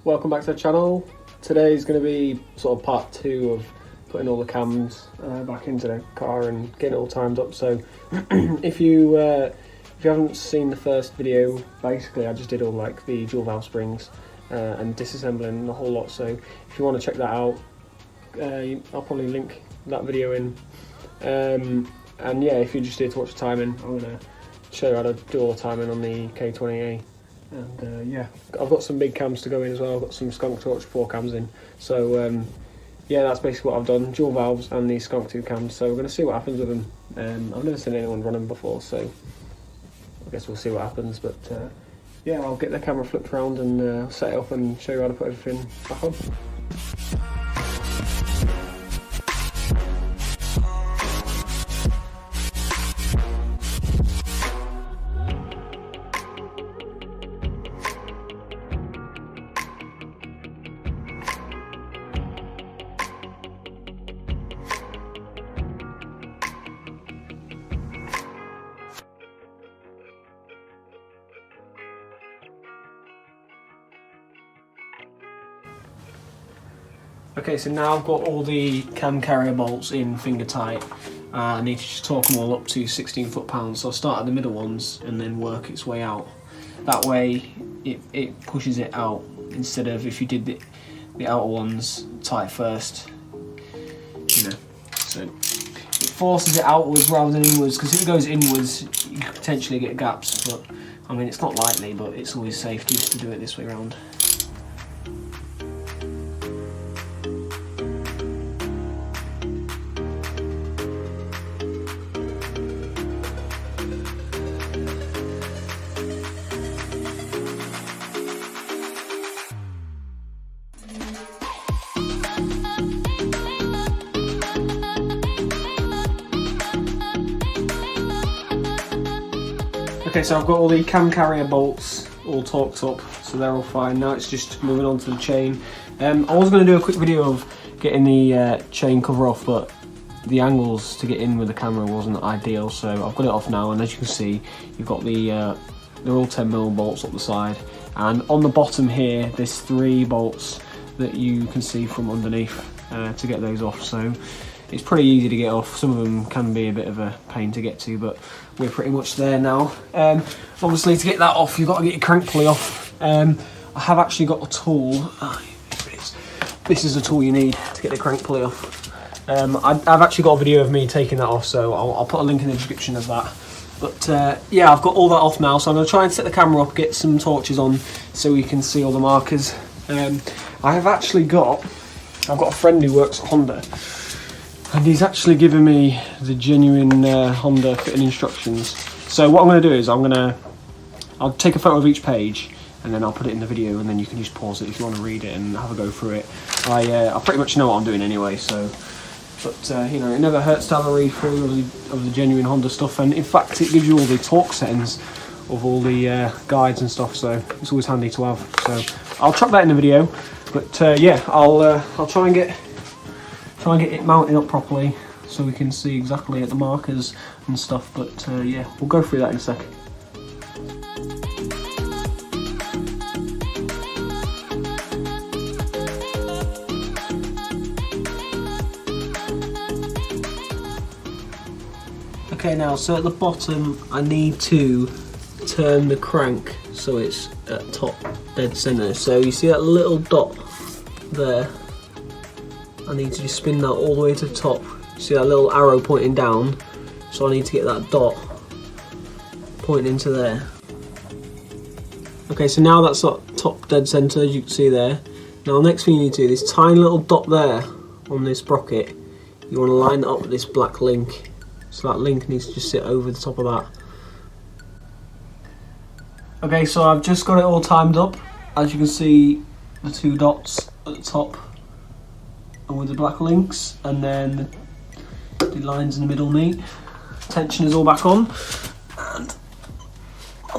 Welcome back to the channel. Today is going to be sort of part 2 of putting all the cams back into the car and getting it all timed up. So if you haven't seen the first video, basically I just did all like the dual valve springs and disassembling the whole lot. So if you want to check that out, I'll probably link that video in. And yeah, if you're just here to watch the timing, I'm going to show you how to do all the timing on the K20. And yeah, I've got some big cams to go in as well. I've got some skunk torch 4 cams in. So yeah, that's basically what I've done. Dual valves and the skunk 2 cams. So we're going to see what happens with them. I've never seen anyone run them before, so I guess we'll see what happens. But yeah, I'll get the camera flipped around and set it up and show you how to put everything back on. Okay, so now I've got all the cam carrier bolts in finger tight. I need to just torque them all up to 16 foot-pounds. So I'll start at the middle ones and then work its way out. That way it pushes it out instead of if you did the outer ones tight first. You know, so it forces it outwards rather than inwards, because if it goes inwards you could potentially get gaps. But I mean, it's not likely, but it's always safe just to do it this way around. Okay, so I've got all the cam carrier bolts all torqued up, so they're all fine. Now it's just moving on to the chain. I was going to do a quick video of getting the chain cover off, but the angles to get in with the camera wasn't ideal, so I've got it off now. And as you can see, you've got the they're all 10mm bolts up the side, and on the bottom here there's 3 bolts that you can see from underneath to get those off. So it's pretty easy to get off. Some of them can be a bit of a pain to get to, but we're pretty much there now. Obviously, to get that off, you've got to get your crank pulley off. I have actually got a tool. This is the tool you need to get the crank pulley off. I've actually got a video of me taking that off, so I'll put a link in the description of that. But yeah, I've got all that off now, so I'm going to try and set the camera up, get some torches on so we can see all the markers. I've got a friend who works at Honda, and he's actually given me the genuine Honda fitting instructions. So what I'm going to do is I'll take a photo of each page and then I'll put it in the video, and then you can just pause it if you want to read it and have a go through it. I pretty much know what I'm doing anyway, so. But you know, it never hurts to have a read through of the genuine Honda stuff, and in fact it gives you all the torque settings of all the guides and stuff, so it's always handy to have. So I'll chuck that in the video, but yeah, I'll try and get it mounted up properly so we can see exactly at the markers and stuff. But yeah, we'll go through that in a sec. Okay, now, so at the bottom I need to turn the crank so it's at top dead center. So you see that little dot there? I need to just spin that all the way to the top. See that little arrow pointing down? So I need to get that dot pointing into there. Okay, so now that's at top dead center, as you can see there. Now the next thing you need to do, this tiny little dot there on this sprocket, you want to line it up with this black link. So that link needs to just sit over the top of that. Okay, so I've just got it all timed up. As you can see, the 2 dots at the top and with the black links, and then the lines in the middle meet. Tension is all back on, and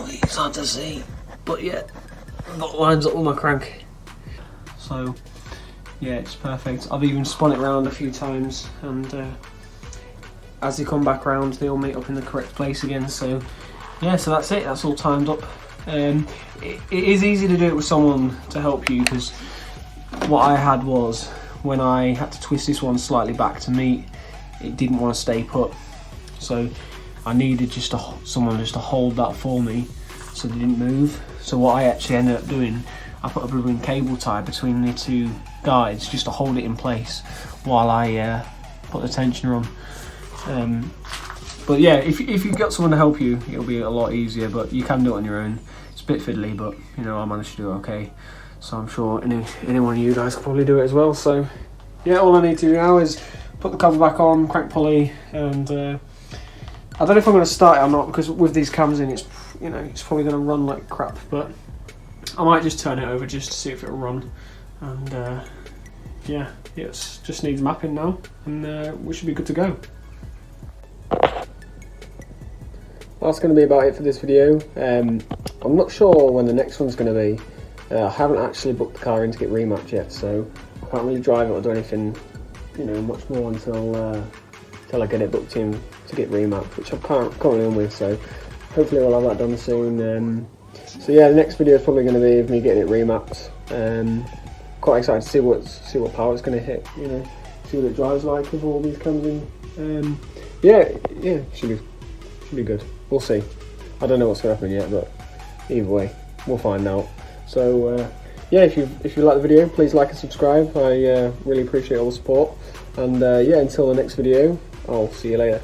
it's hard to see, but yeah, I've got lines up with my crank. So yeah, it's perfect. I've even spun it around a few times, and as they come back round, they all meet up in the correct place again. So yeah, so that's it. That's all timed up. It is easy to do it with someone to help you, because what I had was, when I had to twist this one slightly back to meet, it didn't want to stay put, so I needed just someone just to hold that for me so they didn't move. So what I actually ended up doing, I put a blooming cable tie between the two guides just to hold it in place while I put the tensioner on. But yeah, if you've got someone to help you, it'll be a lot easier, but you can do it on your own. It's a bit fiddly, but you know, I managed to do it okay. So I'm sure any one of you guys could probably do it as well. So yeah, all I need to do now is put the cover back on, crank pulley, and I don't know if I'm going to start it or not, because with these cams in, it's, you know, it's probably going to run like crap, but I might just turn it over just to see if it'll run. And yeah, it just needs mapping now, and we should be good to go. That's going to be about it for this video. I'm not sure when the next one's going to be. I haven't actually booked the car in to get remapped yet, so I can't really drive it or do anything, you know, much more until I get it booked in to get remapped, which I'm currently on with. So hopefully we'll have that done soon. So yeah, the next video is probably going to be of me getting it remapped. Quite excited to see what power it's going to hit. You know, see what it drives like with all these cams in. Yeah, should be good. We'll see. I don't know what's going to happen yet, but either way, we'll find out. So yeah, if you like the video, please like and subscribe. I really appreciate all the support. And yeah, until the next video, I'll see you later.